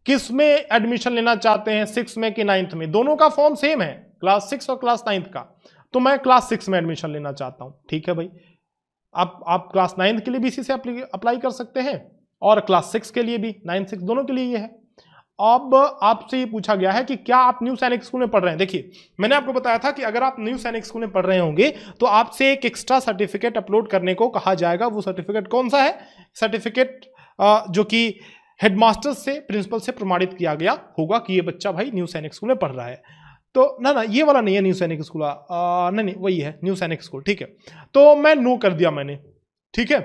किस में एडमिशन लेना चाहते हैं, 6 में कि 9th में? दोनों का फॉर्म सेम है, क्लास 6 और क्लास 9th का। तो मैं क्लास 6 में एडमिशन लेना चाहता हूं। ठीक है भाई, आप क्लास 9th के लिए भी इसी से अप्लाई कर सकते हैं और क्लास 6 के लिए भी, 9 6 दोनों के लिए ये है। अब आपसे ये पूछा गया है कि क्या आप न्यू सैनिक स्कूल में पढ़ रहे हैं। देखिए मैंने आपको बताया था कि अगर आप न्यू सैनिक स्कूल में पढ़ रहे होंगे तो आपसे एक एक्स्ट्रा सर्टिफिकेट अपलोड करने को कहा जाएगा। वो सर्टिफिकेट कौन सा है? सर्टिफिकेट जो कि हेडमास्टर से, प्रिंसिपल से प्रमाणित किया गया होगा कि ये बच्चा भाई न्यू सैनिक स्कूल में पढ़ रहा है। तो ना ये वाला नहीं है न्यू सैनिक स्कूल, नहीं वही है न्यू सैनिक स्कूल। ठीक है, तो मैं नो कर दिया मैंने। ठीक है,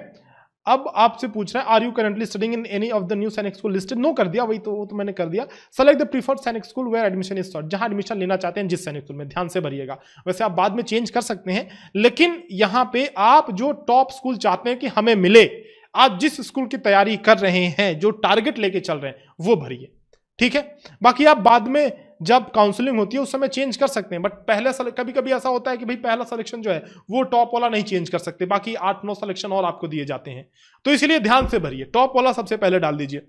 अब आपसे पूछ रहा है are you currently studying in any of the new Sainik school listed? No कर दिया, वही तो मैंने कर दिया। Select the preferred Sainik school where admission is sought, जहां एडमिशन लेना चाहते हैं जिस सैनिक स्कूल में, ध्यान से भरिएगा। वैसे आप बाद में चेंज कर सकते हैं, लेकिन यहां पे आप जो टॉप स्कूल चाहते हैं कि हमें मिले, आप जिस स्कूल की तैयारी कर रहे हैं, जो टारगेट लेके चल रहे हैं, वो भरिए। ठीक है, बाकी आप बाद में जब काउंसलिंग होती है उस समय चेंज कर सकते हैं, बट पहले कभी कभी ऐसा होता है कि भाई पहला सिलेक्शन जो है वो टॉप वाला नहीं चेंज कर सकते, बाकी 8 9 सिलेक्शन और आपको दिए जाते हैं। तो इसलिए ध्यान से भरिए, टॉप वाला सबसे पहले डाल दीजिए।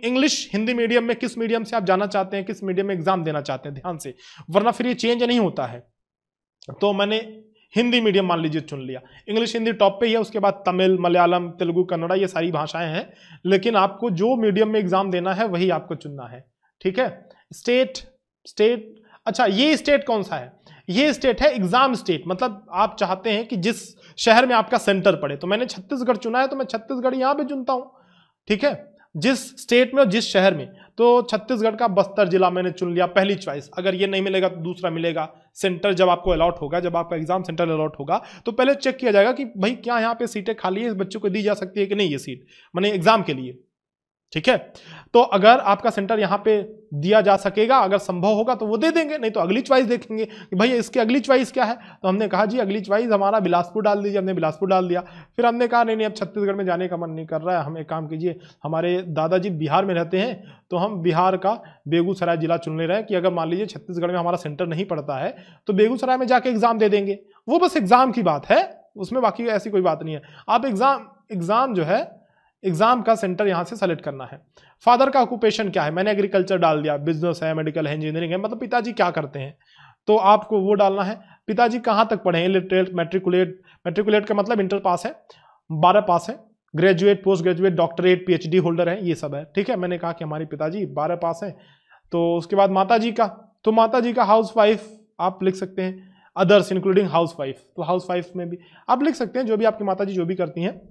इंग्लिश हिंदी मीडियम में किस मीडियम से आप जाना चाहते हैं, किस मीडियम में एग्जाम देना चाहते हैं, ध्यान से, वरना फिर ये चेंज नहीं होता है। तो मैंने हिंदी मीडियम मान लीजिए चुन लिया। इंग्लिश हिंदी टॉप पे ही है, उसके बाद तमिल, मलयालम, तेलुगु, कन्नड़ा, ये सारी भाषाएं हैं, लेकिन आपको जो मीडियम में एग्जाम देना है वही आपको चुनना है। ठीक है, स्टेट, अच्छा ये स्टेट कौन सा है? ये स्टेट है एग्जाम स्टेट, मतलब आप चाहते हैं कि जिस शहर में आपका सेंटर पड़े। तो मैंने छत्तीसगढ़ चुना है तो मैं छत्तीसगढ़ यहां पे चुनता हूं। ठीक है, जिस स्टेट में और जिस शहर में, तो छत्तीसगढ़ का बस्तर जिला मैंने चुन लिया, पहली चॉइस। अगर ये नहीं मिलेगा तो दूसरा मिलेगा। सेंटर जब आपको अलॉट होगा, जब आपका एग्जाम सेंटर अलॉट होगा, तो पहले चेक किया जाएगा कि भाई क्या यहाँ पे सीटें खाली है, इस बच्चों को दी जा सकती है कि नहीं ये सीट, माने एग्जाम के लिए। ठीक है। तो अगर आपका सेंटर यहां पे दिया जा सकेगा, अगर संभव होगा तो वो दे देंगे, नहीं तो अगली चॉइस देखेंगे कि भाई इसकी अगली चॉइस क्या है। तो हमने कहा जी अगली चॉइस हमारा बिलासपुर डाल दीजिए, हमने बिलासपुर डाल दिया। फिर हमने कहा नहीं नहीं, अब छत्तीसगढ़ में जाने का मन नहीं कर रहा है, हम एक काम कीजिए, हमारे दादाजी बिहार में रहते हैं तो हम बिहार का बेगूसराय जिला चुन ले रहे हैं कि अगर मान लीजिए छत्तीसगढ़ में हमारा सेंटर नहीं पड़ता है तो बेगूसराय में जाके एग्जाम दे देंगे। वो बस एग्जाम की बात है, उसमें बाकी ऐसी कोई बात नहीं है। आप एग्जाम जो है, एग्जाम का सेंटर यहां से सेलेक्ट करना है। फादर का ऑक्यूपेशन क्या है, मैंने एग्रीकल्चर डाल दिया, बिजनेस है, मेडिकल है, इंजीनियरिंग है, मतलब पिताजी क्या करते हैं, तो आपको वो डालना है। पिताजी कहां तक पढ़े हैं, इलिटरेट, मैट्रिकुलेट, मैट्रिकुलेट का मतलब इंटर पास है, 12 पास है, graduate, post graduate, doctorate, PhD holder है, ये सब है। ठीक है, मैंने कहा कि हमारे पिताजी 12 पास हैं। तो उसके बाद माताजी का, तो माताजी का हाउस वाइफ आप लिख सकते हैं, अदर्स इंक्लूडिंग हाउस वाइफ, तो हाउस वाइफ में भी आप लिख सकते हैं जो भी आपकी माताजी जो भी करती हैं।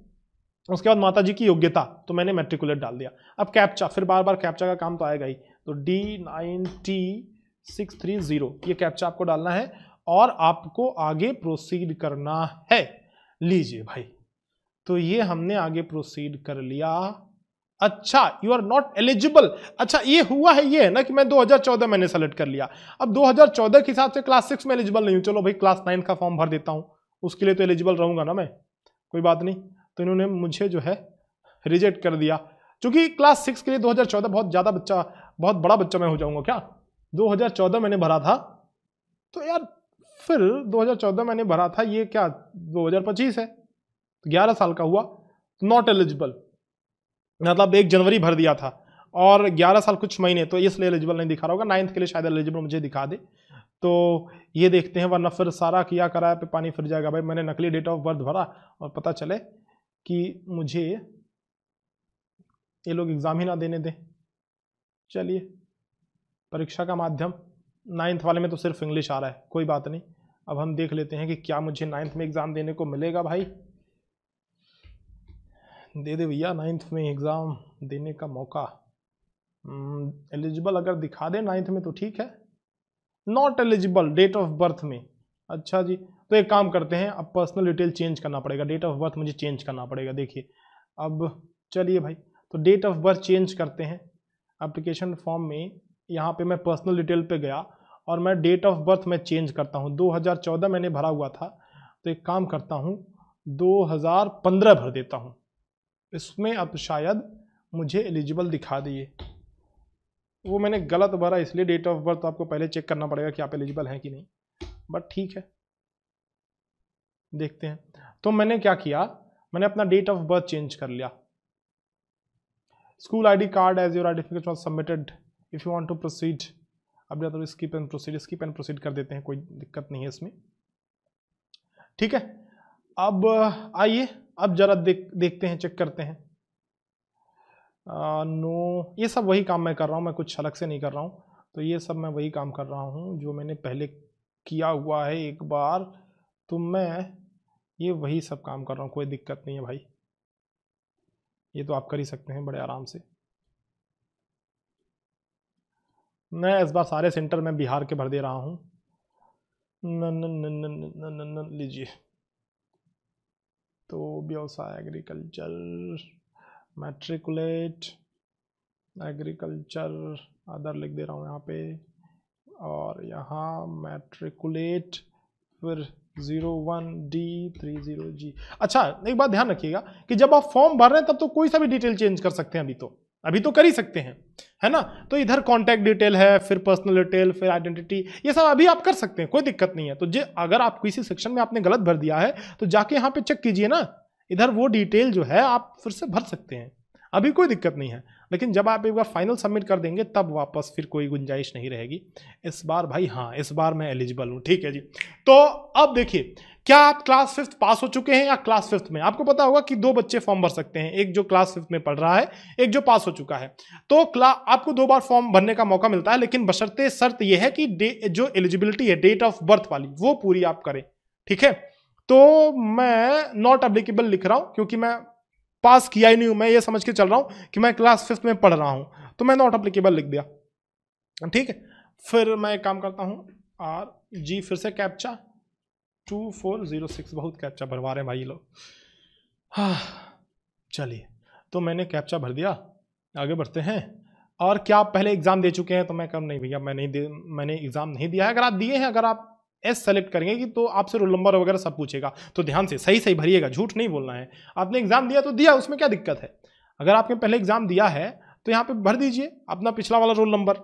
उसके बाद माताजी की योग्यता, तो मैंने मैट्रिकुलेट डाल दिया। अब कैप्चा, फिर बार बार कैप्चा का काम तो आएगा ही, तो D9T630 ये कैप्चा आपको डालना है और आपको आगे प्रोसीड करना है। लीजिए भाई, तो ये हमने आगे प्रोसीड कर लिया। अच्छा, यू आर नॉट एलिजिबल। अच्छा, ये हुआ है, ये है ना कि मैं 2014 मैंने सेलेक्ट कर लिया, अब 2014 के हिसाब से क्लास 6 में एलिजिबल नहीं हूं, चलो भाई क्लास 9 का फॉर्म भर देता हूं, उसके लिए तो एलिजिबल रहूंगा ना मैं, कोई बात नहीं। तो इन्होंने मुझे जो है रिजेक्ट कर दिया, क्योंकि क्लास 6 के लिए 2014 बहुत ज्यादा बच्चा, बहुत बड़ा बच्चा मैं हो जाऊंगा क्या। 2014 मैंने भरा था, तो यार फिर 2014 मैंने भरा था, ये क्या 2025 है, 11 साल का हुआ, नॉट एलिजिबल, मतलब 1 जनवरी भर दिया था और 11 साल कुछ महीने, तो इसलिए एलिजिबल नहीं दिखा रहा होगा। 9th के लिए शायद एलिजिबल मुझे दिखा दे, तो ये देखते हैं, वरना फिर सारा किया कराया पे पानी फिर जाएगा। भाई मैंने नकली डेट ऑफ बर्थ भरा और पता चले कि मुझे ये लोग एग्जाम ही ना देने दें। चलिए, परीक्षा का माध्यम 9th वाले में तो सिर्फ इंग्लिश आ रहा है, कोई बात नहीं। अब हम देख लेते हैं कि क्या मुझे 9th में एग्जाम देने को मिलेगा। भाई दे दे भैया 9th में एग्जाम देने का मौका। एलिजिबल अगर दिखा दे 9th में तो ठीक है, not eligible date of birth में। अच्छा जी, तो एक काम करते हैं, अब पर्सनल डिटेल चेंज करना पड़ेगा, डेट ऑफ बर्थ मुझे चेंज करना पड़ेगा। देखिए अब चलिए भाई, तो डेट ऑफ बर्थ चेंज करते हैं। एप्लीकेशन फॉर्म में यहाँ पे मैं पर्सनल डिटेल पे गया और मैं डेट ऑफ बर्थ में चेंज करता हूँ। 2014 मैंने भरा हुआ था, तो एक काम करता हूँ 2015 भर देता हूँ, इसमें अब शायद मुझे एलिजिबल दिखा दिए। वो मैंने गलत भरा इसलिए, डेट ऑफ बर्थ तो आपको पहले चेक करना पड़ेगा कि आप एलिजिबल हैं कि नहीं, बट ठीक है देखते हैं। तो मैंने क्या किया, मैंने अपना डेट ऑफ बर्थ चेंज कर लिया। School ID card as your identification was submitted, if you want to proceed, अब या तो skip and proceed, skip and proceed कर देते हैं, कोई दिक्कत नहीं है इसमें। ठीक है, अब आइए, अब जरा देखते हैं, चेक करते हैं। नो, ये सब वही काम मैं कर रहा हूँ, मैं कुछ अलग से नहीं कर रहा हूँ, तो ये सब मैं वही काम कर रहा हूँ जो मैंने पहले किया हुआ है एक बार, तो मैं ये वही सब काम कर रहा हूँ, कोई दिक्कत नहीं है भाई, ये तो आप कर ही सकते हैं बड़े आराम से। मैं इस बार सारे सेंटर में बिहार के भर दे रहा हूँ। न लीजिए, तो व्यवसाय, एग्रीकल्चर, मैट्रिकुलेट, एग्रीकल्चर, अदर लिख दे रहा हूँ यहाँ पे, और यहाँ मैट्रिकुलेट, फिर 01D30G। अच्छा, एक बात ध्यान रखिएगा कि जब आप फॉर्म भर रहे हैं तब तो कोई सा भी डिटेल चेंज कर सकते हैं, अभी तो कर ही सकते हैं, है ना। तो इधर कॉन्टैक्ट डिटेल है, फिर पर्सनल डिटेल, फिर आइडेंटिटी, ये सब अभी आप कर सकते हैं, कोई दिक्कत नहीं है। तो अगर आप किसी सेक्शन में आपने गलत भर दिया है तो जाके यहाँ पे चेक कीजिए ना, इधर वो डिटेल जो है आप फिर से भर सकते हैं, अभी कोई दिक्कत नहीं है। लेकिन जब आप एक बार फाइनल सबमिट कर देंगे तब वापस फिर कोई गुंजाइश नहीं रहेगी। इस बार भाई, हाँ इस बार मैं एलिजिबल हूँ, ठीक है जी। तो अब देखिए, क्या आप क्लास 5th पास हो चुके हैं या क्लास 5th में? आपको पता होगा कि 2 बच्चे फॉर्म भर सकते हैं, एक जो क्लास 5th में पढ़ रहा है, एक जो पास हो चुका है। तो आपको 2 बार फॉर्म भरने का मौका मिलता है, लेकिन बशर्ते शर्त यह है कि जो एलिजिबिलिटी है डेट ऑफ बर्थ वाली, वो पूरी आप करें, ठीक है। तो मैं नॉट एप्लीकेबल लिख रहा हूं, क्योंकि मैं पास किया ही नहीं हूं, मैं ये समझ के चल रहा हूं कि मैं क्लास 5th में पढ़ रहा हूं, तो मैं नॉट एप्लीकेबल लिख दिया, ठीक है। फिर मैं एक काम करता हूं, RG, फिर से कैप्चा 2406, बहुत कैप्चा भरवा रहे हैं भाई लोग। हाँ चलिए, तो मैंने कैप्चा भर दिया आगे बढ़ते हैं। और क्या आप पहले एग्जाम दे चुके हैं? तो मैं कहूँ नहीं भैया मैंने एग्जाम नहीं दिया है। अगर आप दिए हैं, अगर आप एस सेलेक्ट करेंगे कि तो आपसे रोल नंबर वगैरह सब पूछेगा, तो ध्यान से सही सही भरिएगा, झूठ नहीं बोलना है। आपने एग्जाम दिया तो दिया, उसमें क्या दिक्कत है? अगर आपने पहले एग्जाम दिया है तो यहाँ पे भर दीजिए अपना पिछला वाला रोल नंबर,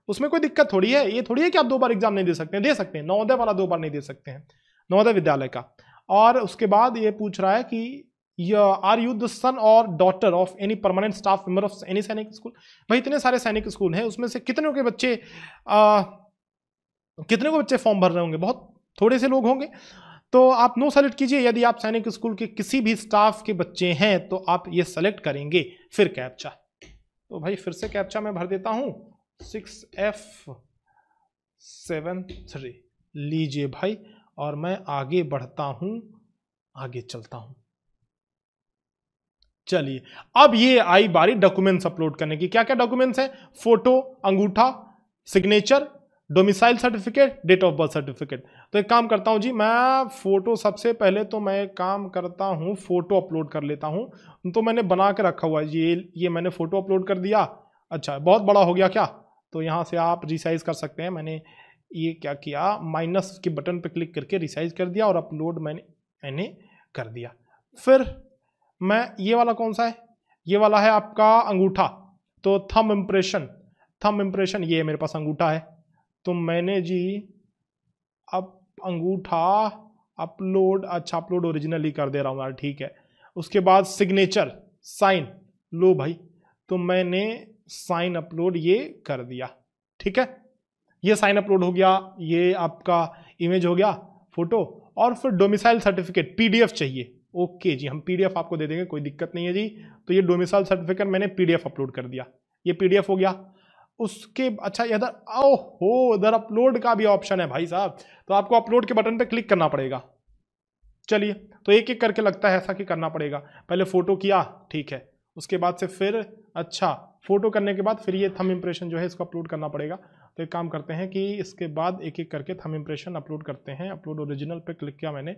उसमें कोई दिक्कत थोड़ी है। ये थोड़ी है कि आप 2 बार एग्जाम नहीं दे सकते हैं, दे सकते हैं। नवोदय वाला 2 बार नहीं दे सकते हैं, नवोदय विद्यालय का। और उसके बाद ये पूछ रहा है कि आर यू द सन और daughter of any permanent staff member of any सैनिक स्कूल। भाई इतने सारे सैनिक स्कूल हैं, उसमें से कितने के बच्चे फॉर्म भर रहे होंगे? बहुत थोड़े से लोग होंगे। तो आप नो सेलेक्ट कीजिए। यदि आप सैनिक स्कूल के किसी भी स्टाफ के बच्चे हैं तो आप ये सेलेक्ट करेंगे, फिर कैप्चा। तो भाई फिर से कैप्चा मैं भर देता हूं 6F73 लीजिए भाई, और मैं आगे बढ़ता हूं, आगे चलता हूं। चलिए, अब ये आई बारी डॉक्यूमेंट्स अपलोड करने की। क्या क्या डॉक्यूमेंट्स हैं? फोटो, अंगूठा, signature, domicile certificate, date of birth certificate. तो एक काम करता हूं जी, मैं फोटो सबसे पहले तो मैं एक काम करता हूं, फोटो अपलोड कर लेता हूं। तो मैंने बना के रखा हुआ है जी, ये मैंने फोटो अपलोड कर दिया। अच्छा, बहुत बड़ा हो गया क्या? तो यहां से आप रिसाइज कर सकते हैं। मैंने ये क्या किया, माइनस के बटन पर क्लिक करके रिसाइज कर दिया और अपलोड मैंने कर दिया। फिर मैं ये वाला कौन सा है? ये वाला है आपका अंगूठा। तो थंब इम्प्रेशन ये मेरे पास अंगूठा है। तो मैंने जी अब अंगूठा अपलोड, अच्छा अपलोड ओरिजिनली कर दे रहा हूं यार, ठीक है। उसके बाद सिग्नेचर, साइन, लो भाई, तो मैंने साइन अपलोड ये कर दिया, ठीक है। ये साइन अपलोड हो गया, ये आपका इमेज हो गया, फोटो। और फिर डोमिसाइल सर्टिफिकेट पीडीएफ चाहिए। ओके जी, हम पीडीएफ आपको दे देंगे, कोई दिक्कत नहीं है जी। तो ये डोमिसाइल सर्टिफिकेट मैंने पीडीएफ अपलोड कर दिया, ये पीडीएफ हो गया। उसके अच्छा इधर ओहो, इधर अपलोड का भी ऑप्शन है भाई साहब। तो आपको अपलोड के बटन पे क्लिक करना पड़ेगा। चलिए, तो एक एक करके लगता है ऐसा कि करना पड़ेगा। पहले फोटो किया, ठीक है। उसके बाद से फिर अच्छा फोटो करने के बाद फिर ये थंब इंप्रेशन जो है इसको अपलोड करना पड़ेगा। तो एक काम करते हैं कि इसके बाद एक एक करके थंब इंप्रेशन अपलोड करते हैं। अपलोड ओरिजिनल पे क्लिक किया मैंने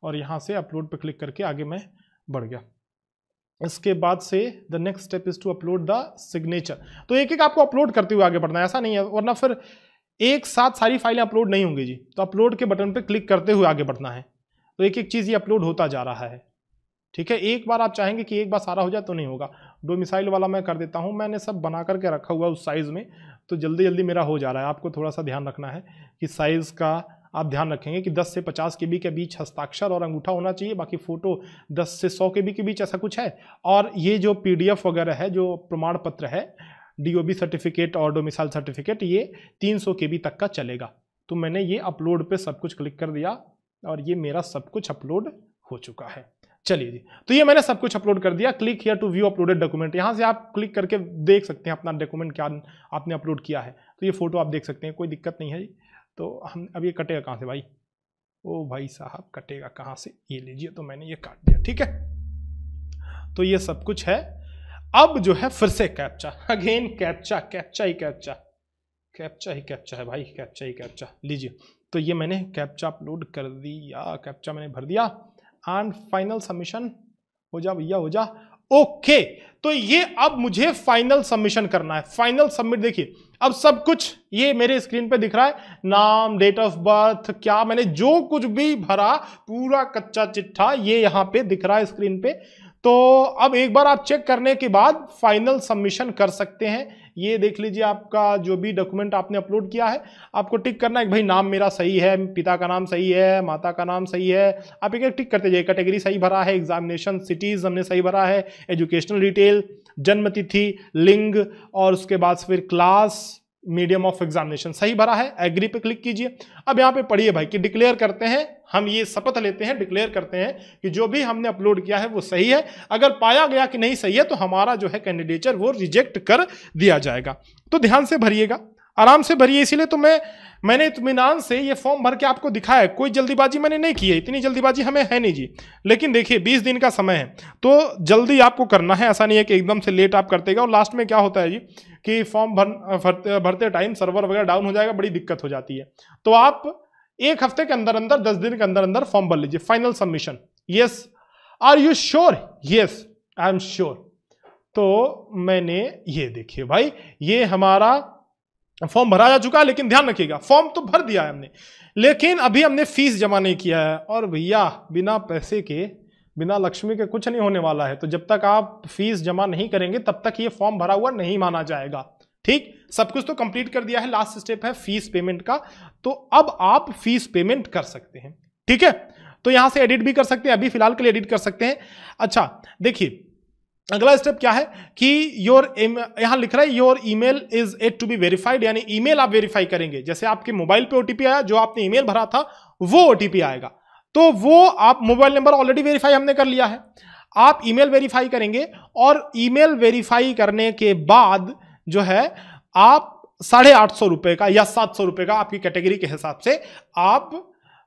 और यहाँ से अपलोड पे क्लिक करके आगे मैं बढ़ गया। इसके बाद से the next step is to upload the signature. तो एक एक आपको अपलोड करते हुए आगे बढ़ना है, ऐसा नहीं है, वरना फिर एक साथ सारी फाइलें अपलोड नहीं होंगी जी। तो अपलोड के बटन पे क्लिक करते हुए आगे बढ़ना है। तो एक एक चीज ये अपलोड होता जा रहा है, ठीक है। एक बार आप चाहेंगे कि एक बार सारा हो जाए तो नहीं होगा। डोमिसाइल वाला मैं कर देता हूं, मैंने सब बना करके रखा हुआ उस साइज में, तो जल्दी जल्दी मेरा हो जा रहा है। आपको थोड़ा सा ध्यान रखना है कि साइज का आप ध्यान रखेंगे कि 10 से 50 KB के बीच हस्ताक्षर और अंगूठा होना चाहिए। बाकी फोटो 10 से 100 KB के बीच ऐसा कुछ है। और ये जो PDF वगैरह है, जो प्रमाण पत्र है, DOB सर्टिफिकेट और डोमिसाइल सर्टिफिकेट, ये 300 KB तक का चलेगा। तो मैंने ये अपलोड पे सब कुछ क्लिक कर दिया और ये मेरा सब कुछ अपलोड हो चुका है। चलिए जी, तो ये मैंने सब कुछ अपलोड कर दिया। Click here to view uploaded document, यहां से आप क्लिक करके देख सकते हैं अपना डॉक्यूमेंट क्या आपने अपलोड किया है। तो ये फोटो आप देख सकते हैं, कोई दिक्कत नहीं है जी। तो हम अब ये कटेगा कहां से भाई? ओ भाई साहब, कटेगा कहां से? ये लीजिए, तो मैंने ये काट दिया, ठीक है। तो ये सब कुछ है। अब जो है फिर से कैप्चा, अगेन कैप्चा, कैप्चा ही कैप्चा, कैप्चा ही कैप्चा है भाई, कैप्चा ही कैप्चा। लीजिए, तो ये मैंने कैप्चा अपलोड कर दिया, कैप्चा मैंने भर दिया एंड फाइनल सबमिशन हो जा भैया, हो जा। ओके, तो ये अब मुझे फाइनल सबमिशन करना है। फाइनल सबमिट, देखिए अब सब कुछ ये मेरे स्क्रीन पे दिख रहा है, नाम, डेट ऑफ बर्थ, क्या मैंने जो कुछ भी भरा, पूरा कच्चा चिट्ठा ये यहां पे दिख रहा है स्क्रीन पे। तो अब एक बार आप चेक करने के बाद फाइनल सबमिशन कर सकते हैं। ये देख लीजिए, आपका जो भी डॉक्यूमेंट आपने अपलोड किया है, आपको टिक करना है कि भाई नाम मेरा सही है, पिता का नाम सही है, माता का नाम सही है। आप एक एक टिक करते जाइए। कैटेगरी सही भरा है, एग्जामिनेशन सिटीज हमने सही भरा है, एजुकेशनल डिटेल, जन्म तिथि, लिंग, और उसके बाद फिर क्लास, मीडियम ऑफ एग्जामिनेशन सही भरा है। एग्री पे क्लिक कीजिए। अब यहाँ पे पढ़िए भाई कि डिक्लेयर करते हैं, हम ये शपथ लेते हैं, डिक्लेयर करते हैं कि जो भी हमने अपलोड किया है वो सही है। अगर पाया गया कि नहीं सही है तो हमारा जो है कैंडिडेचर वो रिजेक्ट कर दिया जाएगा। तो ध्यान से भरिएगा, आराम से भरिए। इसीलिए तो मैंने इत्मीनान से ये फॉर्म भर के आपको दिखाया। कोई जल्दीबाजी मैंने नहीं की है, इतनी जल्दीबाजी हमें है नहीं जी। लेकिन देखिए 20 दिन का समय है, तो जल्दी आपको करना है, ऐसा नहीं है कि एकदम से लेट आप करते गए। और लास्ट में क्या होता है जी कि फॉर्म भरते टाइम सर्वर वगैरह डाउन हो जाएगा, बड़ी दिक्कत हो जाती है। तो आप एक हफ्ते के अंदर अंदर, 10 दिन के अंदर अंदर फॉर्म भर लीजिए। Final submission, yes, are you sure? Yes, I am sure. तो मैंने ये देखिए भाई, ये हमारा फॉर्म भरा जा चुका है, लेकिन ध्यान रखिएगा फॉर्म तो भर दिया है हमने, लेकिन अभी हमने फीस जमा नहीं किया है। और भैया बिना पैसे के, बिना लक्ष्मी के कुछ नहीं होने वाला है। तो जब तक आप फीस जमा नहीं करेंगे तब तक ये फॉर्म भरा हुआ नहीं माना जाएगा। ठीक, सब कुछ तो कंप्लीट कर दिया है, लास्ट स्टेप है फीस पेमेंट का। तो अब आप फीस पेमेंट कर सकते हैं। ठीक है, तो यहां से एडिट भी कर सकते हैं, अभी फिलहाल के लिए एडिट कर सकते हैं। अच्छा देखिए, अगला स्टेप क्या है कि यहां लिख रहा है your email is yet to be verified, यानी ईमेल आप वेरीफाई करेंगे। जैसे आपके मोबाइल पे ओटीपी आया, जो आपने ईमेल भरा था वो ओटीपी आएगा, तो वो आप मोबाइल नंबर ऑलरेडी वेरीफाई हमने कर लिया है, आप ईमेल वेरीफाई करेंगे। और ईमेल वेरीफाई करने के बाद जो है आप 850 रुपए का या 700 रुपए का, आपकी कैटेगरी के हिसाब से आप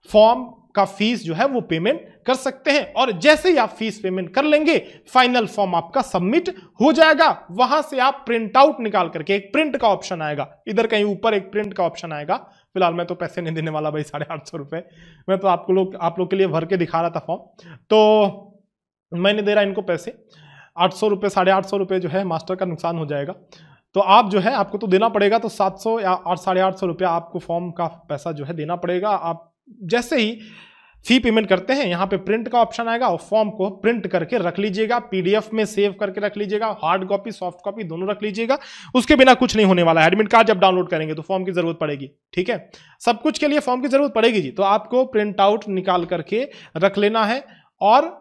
फॉर्म का फीस जो है वो पेमेंट कर सकते हैं। और जैसे ही आप फीस पेमेंट कर लेंगे, फाइनल फॉर्म आपका सबमिट हो जाएगा। वहां से आप प्रिंट आउट निकाल करके, एक प्रिंट का ऑप्शन आएगा इधर कहीं ऊपर, एक प्रिंट का ऑप्शन आएगा। फिलहाल मैं तो पैसे नहीं देने वाला भाई, 850 रुपए मैं तो आप लोग के लिए भर के दिखा रहा था फॉर्म, तो मैंने दे रहा इनको पैसे 800 रुपए, 850 रुपए जो है मास्टर का नुकसान हो जाएगा। तो आप जो है, आपको तो देना पड़ेगा, तो 700 या 850 रुपया आपको फॉर्म का पैसा जो है देना पड़ेगा। आप जैसे ही फी पेमेंट करते हैं, यहां पे प्रिंट का ऑप्शन आएगा और फॉर्म को प्रिंट करके रख लीजिएगा, पीडीएफ में सेव करके रख लीजिएगा, हार्ड कॉपी सॉफ्ट कॉपी दोनों रख लीजिएगा। उसके बिना कुछ नहीं होने वाला है। एडमिट कार्ड जब डाउनलोड करेंगे तो फॉर्म की जरूरत पड़ेगी। ठीक है, सब कुछ के लिए फॉर्म की जरूरत पड़ेगी जी, तो आपको प्रिंट आउट निकाल करके रख लेना है और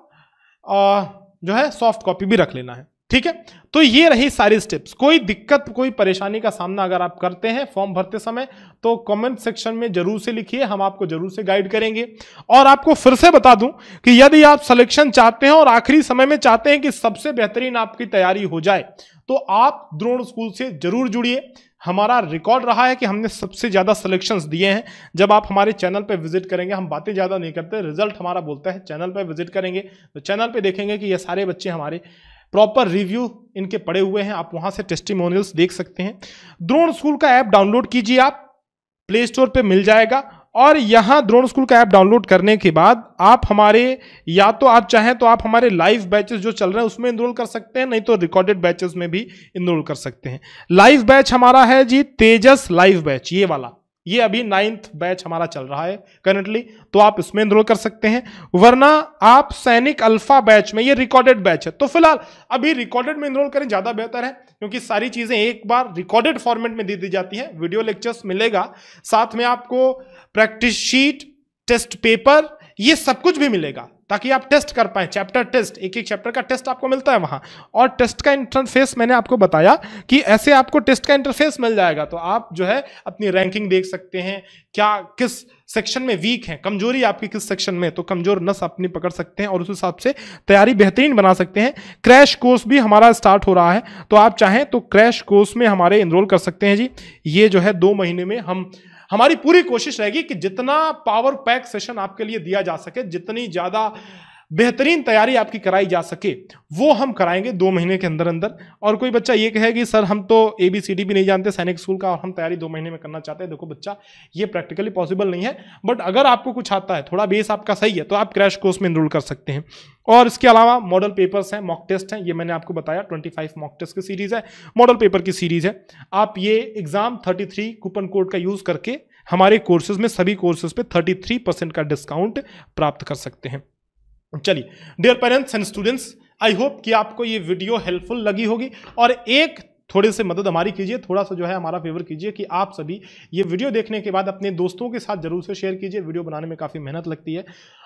जो है सॉफ्ट कॉपी भी रख लेना है। ठीक है, तो ये रही सारी स्टेप्स। कोई दिक्कत, कोई परेशानी का सामना अगर आप करते हैं फॉर्म भरते समय, तो कमेंट सेक्शन में जरूर से लिखिए, हम आपको जरूर से गाइड करेंगे। और आपको फिर से बता दूं कि यदि आप सिलेक्शन चाहते हैं और आखिरी समय में चाहते हैं कि सबसे बेहतरीन आपकी तैयारी हो जाए, तो आप द्रोण स्कूल से जरूर जुड़िए। हमारा रिकॉर्ड रहा है कि हमने सबसे ज्यादा सिलेक्शंस दिए हैं। जब आप हमारे चैनल पे विजिट करेंगे, हम बातें ज्यादा नहीं करते, रिजल्ट हमारा बोलता है। चैनल पे विजिट करेंगे तो चैनल पे देखेंगे कि ये सारे बच्चे हमारे प्रॉपर रिव्यू इनके पड़े हुए हैं, आप वहां से टेस्टिमोनियल्स देख सकते हैं। द्रोण स्कूल का ऐप डाउनलोड कीजिए, आप प्ले स्टोर पे मिल जाएगा। और यहां द्रोण स्कूल का ऐप डाउनलोड करने के बाद आप हमारे, या तो आप चाहें तो आप हमारे लाइव बैचेस जो चल रहे हैं उसमें इनरोल कर सकते हैं, नहीं तो रिकॉर्डेड बैचेस में भी इनरोल कर सकते हैं। लाइव बैच हमारा है जी तेजस लाइव बैच, ये वाला, ये अभी 9th बैच हमारा चल रहा है करंटली, तो आप इसमें इनरोल कर सकते हैं। वरना आप सैनिक अल्फा बैच में, ये रिकॉर्डेड बैच है, तो फिलहाल अभी रिकॉर्डेड में इनरोल करें, ज्यादा बेहतर है, क्योंकि सारी चीजें एक बार रिकॉर्डेड फॉर्मेट में दे दी जाती हैं। वीडियो लेक्चर्स मिलेगा, साथ में आपको प्रैक्टिस शीट, टेस्ट पेपर, ये सब कुछ भी मिलेगा ताकि आप टेस्ट कर पाए। चैप्टर टेस्ट, एक एक चैप्टर का टेस्ट आपको मिलता है वहां। और टेस्ट का इंटरफेस मैंने आपको बताया कि ऐसे आपको टेस्ट का इंटरफेस मिल जाएगा, तो आप जो है अपनी रैंकिंग देख सकते हैं, क्या किस सेक्शन में वीक है, कमजोरी आपकी किस सेक्शन में, तो कमजोर नस अपनी पकड़ सकते हैं और उस हिसाब से तैयारी बेहतरीन बना सकते हैं। क्रैश कोर्स भी हमारा स्टार्ट हो रहा है, तो आप चाहें तो क्रैश कोर्स में हमारे इनरोल कर सकते हैं जी। ये जो है 2 महीने में हमारी पूरी कोशिश रहेगी कि जितना पावर पैक सेशन आपके लिए दिया जा सके, जितनी ज्यादा बेहतरीन तैयारी आपकी कराई जा सके, वो हम कराएंगे 2 महीने के अंदर अंदर। और कोई बच्चा ये कहे कि सर हम तो ABCD भी नहीं जानते सैनिक स्कूल का और हम तैयारी 2 महीने में करना चाहते हैं, देखो बच्चा ये प्रैक्टिकली पॉसिबल नहीं है, बट अगर आपको कुछ आता है, थोड़ा बेस आपका सही है, तो आप क्रैश कोर्स में इनरोल कर सकते हैं। और इसके अलावा मॉडल पेपर्स हैं, मॉक टेस्ट हैं, ये मैंने आपको बताया 25 मॉक टेस्ट की सीरीज है, मॉडल पेपर की सीरीज है। आप ये एग्जाम 33 कूपन कोड का यूज करके हमारे कोर्सेज में, सभी कोर्सेज पे 33% का डिस्काउंट प्राप्त कर सकते हैं। चलिए dear parents and students, I hope कि आपको ये वीडियो हेल्पफुल लगी होगी। और एक थोड़े से मदद हमारी कीजिए, थोड़ा सा जो है हमारा फेवर कीजिए कि आप सभी ये वीडियो देखने के बाद अपने दोस्तों के साथ जरूर से शेयर कीजिए। वीडियो बनाने में काफ़ी मेहनत लगती है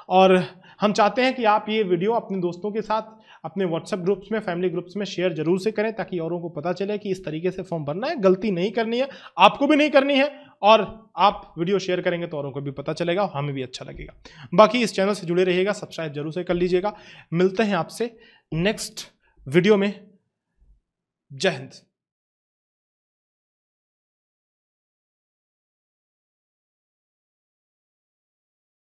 और हम चाहते हैं कि आप ये वीडियो अपने दोस्तों के साथ, अपने व्हाट्सएप ग्रुप्स में, फैमिली ग्रुप्स में शेयर जरूर से करें, ताकि औरों को पता चले कि इस तरीके से फॉर्म भरना है, गलती नहीं करनी है, आपको भी नहीं करनी है। और आप वीडियो शेयर करेंगे तो औरों को भी पता चलेगा और हमें भी अच्छा लगेगा। बाकी इस चैनल से जुड़े रहिएगा, सब्सक्राइब जरूर से कर लीजिएगा। मिलते हैं आपसे नेक्स्ट वीडियो में। जय हिंद।